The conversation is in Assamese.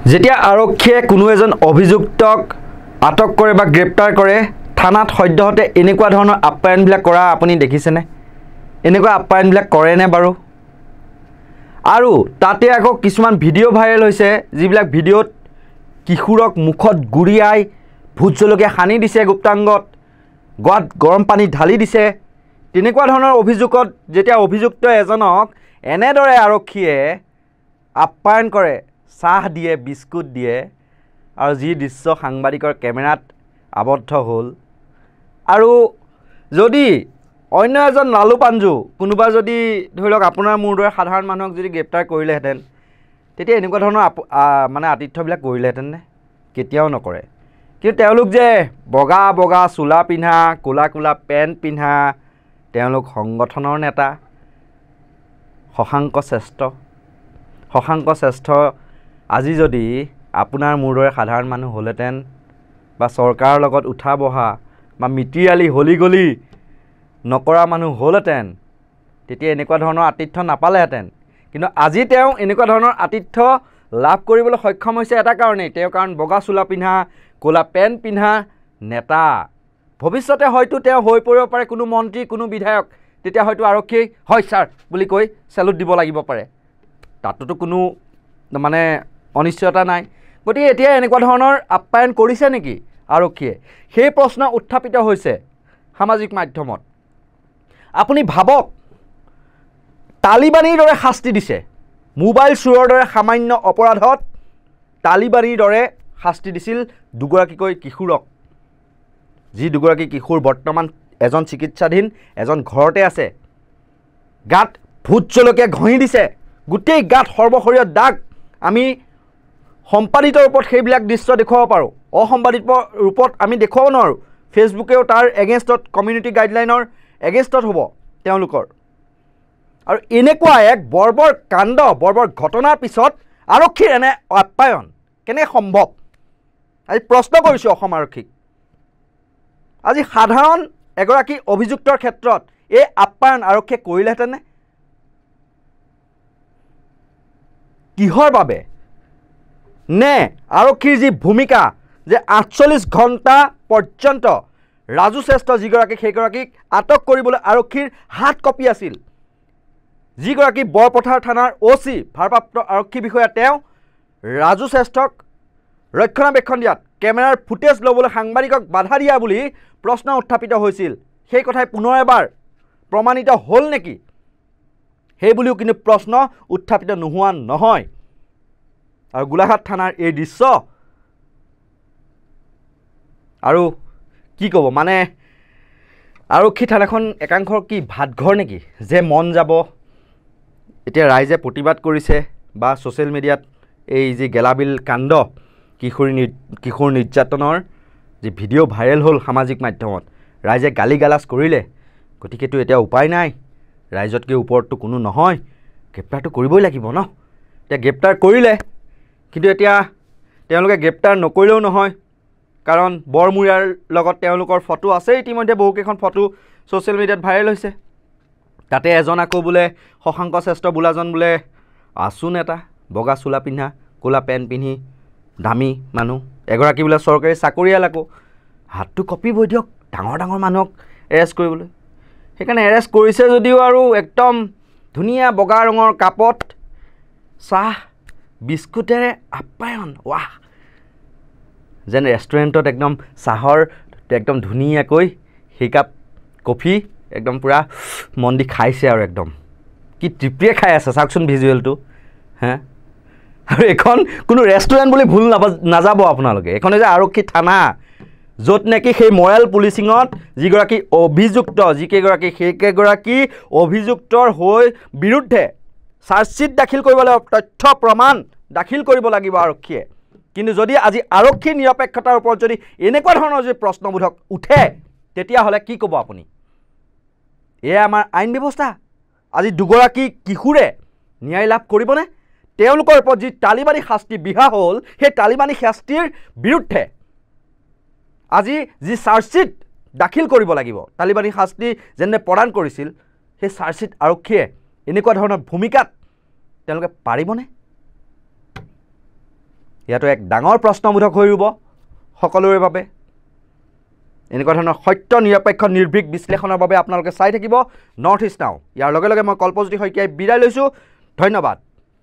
যেতিয়া আৰক্ষীয়ে কোনো এজন অভিযুক্তক আটক কৰে বা গ্ৰেপ্তাৰ কৰে থানাত সদ্যহতে এনেকুৱা ধৰণৰ আপ্যায়নবিলাক কৰা আপুনি দেখিছেনে এনেকুৱা আপ্যায়নবিলাক কৰেনে বাৰু আৰু তাতে আকৌ কিছুমান ভিডিঅ' ভাইৰেল হৈছে যিবিলাক ভিডিঅ'ত কিশোৰক মুখত গুৰিয়াই ভোট জলকীয়া সানি দিছে গুপ্তাংগত গাত গৰম পানী ঢালি দিছে তেনেকুৱা ধৰণৰ অভিযোগত যেতিয়া অভিযুক্ত এজনক এনেদৰে আৰক্ষীয়ে আপ্যায়ন কৰে চাহ দিয়ে বিস্কুট দিয়ে আৰু যি দৃশ্য সাংবাদিকৰ কেমেৰাত আবদ্ধ হ'ল আৰু যদি অন্য এজন লালু পাঞ্জু কোনোবা যদি ধৰি লওক আপোনাৰ মোৰ দৰে সাধাৰণ মানুহক যদি গ্ৰেপ্তাৰ কৰিলেহেঁতেন তেতিয়া এনেকুৱা ধৰণৰ মানে আতিথ্যবিলাক কৰিলেহেঁতেন নে কেতিয়াও নকৰে কিন্তু তেওঁলোক যে বগা বগা চোলা পিন্ধা কোলা কোলা পেণ্ট পিন্ধা তেওঁলোক সংগঠনৰ নেতা শশাংক শ্ৰেষ্ঠ আজি যদি আপোনাৰ মোৰ দৰে সাধাৰণ মানুহ হ'লেহেঁতেন বা চৰকাৰৰ লগত উঠা বহা বা মিতিৰালি হলিগলি নকৰা মানুহ হ'লহেঁতেন তেতিয়া এনেকুৱা ধৰণৰ আতিথ্য নাপালেহেঁতেন কিন্তু আজি তেওঁ এনেকুৱা ধৰণৰ আতিথ্য লাভ কৰিবলৈ সক্ষম হৈছে এটা কাৰণেই তেওঁ কাৰণ বগা চোলা পিন্ধা কোলা পেণ্ট পিন্ধা নেতা ভৱিষ্যতে হয়তো তেওঁ হৈ পৰিব পাৰে কোনো মন্ত্ৰী কোনো বিধায়ক তেতিয়া হয়তো আৰক্ষী হয় ছাৰ বুলি কৈ চেলুট দিব লাগিব পাৰে তাতোতো কোনো মানে অনিশ্চয়তা নাই গতিকে এতিয়া এনেকুৱা ধৰণৰ আপ্যায়ন কৰিছে নেকি আৰক্ষীয়ে সেই প্ৰশ্ন উত্থাপিত হৈছে সামাজিক মাধ্যমত আপুনি ভাবক তালিবানীৰ দৰে শাস্তি দিছে মোবাইল চুৰৰ দৰে সামান্য অপৰাধত তালিবানীৰ দৰে শাস্তি দিছিল দুগৰাকীকৈ কিশোৰক যি দুগৰাকী কিশোৰ বৰ্তমান এজন চিকিৎসাধীন এজন ঘৰতে আছে গাত ভোট জলকীয়া ঘঁহি দিছে গোটেই গাত সৰ্বশৰীৰত দাগ আমি সম্পাদিত ৰূপত সেইবিলাক দৃশ্য দেখুৱাব পাৰোঁ অসম্পাদিত ৰূপত আমি দেখুৱাব নোৱাৰোঁ ফেচবুকেও তাৰ এগেইনষ্টত কমিউনিটি গাইডলাইনৰ এগেইনষ্টত হ'ব তেওঁলোকৰ আৰু এনেকুৱা এক বৰ্বৰ কাণ্ড বৰ্বৰ ঘটনাৰ পিছত আৰক্ষীৰ এনে আপ্যায়ন কেনে সম্ভৱ আজি প্ৰশ্ন কৰিছোঁ অসম আৰক্ষীক আজি সাধাৰণ এগৰাকী অভিযুক্তৰ ক্ষেত্ৰত এই আপ্যায়ন আৰক্ষীয়ে কৰিলেহেঁতেনে কিহৰ বাবে নে আৰক্ষীৰ যি ভূমিকা যে 48 ঘণ্টা পৰ্যন্ত ৰাজু শ্ৰেষ্ঠ যিগৰাকীক সেইগৰাকীক আটক কৰিবলৈ আৰক্ষীৰ হাত কপি আছিল যিগৰাকী বৰপথাৰ থানাৰ OC ভাৰপ্ৰাপ্ত আৰক্ষী বিষয়া তেওঁ ৰাজু শ্ৰেষ্ঠক ৰক্ষণাবেক্ষণ দিয়াত কেমেৰাৰ ফুটেজ ল'বলৈ সাংবাদিকক বাধা দিয়া বুলি প্ৰশ্ন উত্থাপিত হৈছিল সেই কথাই পুনৰ এবাৰ প্ৰমাণিত হ'ল নেকি সেই বুলিও কিন্তু প্ৰশ্ন উত্থাপিত নোহোৱা নহয় আৰু গোলাঘাট থানাৰ এই দৃশ্য আৰু কি ক'ব মানে আৰক্ষী থানাখন একাংশৰ কি ভাতঘৰ নেকি যে মন যাব এতিয়া ৰাইজে প্ৰতিবাদ কৰিছে বা ছ'চিয়েল মিডিয়াত এই যি গেলাবিল কাণ্ড কিশোৰ নিৰ্যাতনৰ যি ভিডিঅ' ভাইৰেল হ'ল সামাজিক মাধ্যমত ৰাইজে গালি গালাজ কৰিলে গতিকেতো এতিয়া উপায় নাই ৰাইজতকৈ ওপৰততো কোনো নহয় গ্ৰেপ্তাৰটো কৰিবই লাগিব ন এতিয়া গ্ৰেপ্তাৰ কৰিলে কিন্তু এতিয়া তেওঁলোকে গ্ৰেপ্তাৰ নকৰিলেও নহয় কাৰণ বৰমূৰীয়াৰ লগত তেওঁলোকৰ ফটো আছে ইতিমধ্যে বহুকেইখন ফটো ছ'চিয়েল মিডিয়াত ভাইৰেল হৈছে তাতে এজন আকৌ বোলে শশাংক শ্ৰেষ্ঠ বোলাজন বোলে আছু নেতা বগা চোলা পিন্ধা কোলা পেণ্ট পিন্ধি দামী মানুহ এগৰাকী বোলে চৰকাৰী চাকৰিয়াল আকৌ হাতটো কপিবই দিয়ক ডাঙৰ ডাঙৰ মানুহক এৰেষ্ট কৰিবলৈ সেইকাৰণে এৰেষ্ট কৰিছে যদিও আৰু একদম ধুনীয়া বগা ৰঙৰ কাপত চাহ বিস্কুটেৰে আপ্যায়ন ৱাহ যেন ৰেষ্টুৰেণ্টত একদম চাহৰ একদম ধুনীয়াকৈ সেই কাপ কফি একদম পূৰা মন দি খাইছে আৰু একদম কি তৃপ্তিৰে খাই আছে চাওকচোন ভিজুৱেলটো হে আৰু এখন কোনো ৰেষ্টুৰেণ্ট বুলি ভুল নাযাব আপোনালোকে এখন যে আৰক্ষী থানা য'ত নেকি সেই মৰেল পুলিচিঙত যিগৰাকী অভিযুক্ত সেইকেইগৰাকী অভিযুক্তৰ হৈ বিৰুদ্ধে চাৰ্জশ্বিট দাখিল কৰিব লাগিব তথ্য প্ৰমাণ দাখিল কৰিব লাগিব আৰক্ষীয়ে কিন্তু যদি আজি আৰক্ষীৰ নিৰপেক্ষতাৰ ওপৰত যদি এনেকুৱা ধৰণৰ যদি প্ৰশ্নবোধক উঠে তেতিয়াহ'লে কি ক'ব আপুনি এয়া আমাৰ আইন ব্যৱস্থা আজি দুগৰাকী কিশোৰে ন্যায় লাভ কৰিবনে তেওঁলোকৰ ওপৰত যি তালিবানী শাস্তি বিহা হ'ল সেই তালিবানী শাস্তিৰ বিৰুদ্ধে আজি যি চাৰ্জশ্বিট দাখিল কৰিব লাগিব তালিবানী শাস্তি যেনে প্ৰদান কৰিছিল সেই চাৰ্জশ্বিট আৰক্ষীয়ে এনেকুৱা ধৰণৰ ভূমিকাত তেওঁলোকে পাৰিবনে ইয়াতো এক ডাঙৰ প্ৰশ্নবোধক হৈ ৰ'ব সকলোৰে বাবে। এনেকুৱা ধৰণৰ সত্য নিৰপেক্ষ নিৰ্ভীক বিশ্লেষণৰ বাবে আপোনালোকে চাই থাকিব নৰ্থ ইষ্ট নাও। ইয়াৰ লগে লগে মই কল্পজ্যোতি শইকীয়াই বিদায় লৈছোঁ। ধন্যবাদ।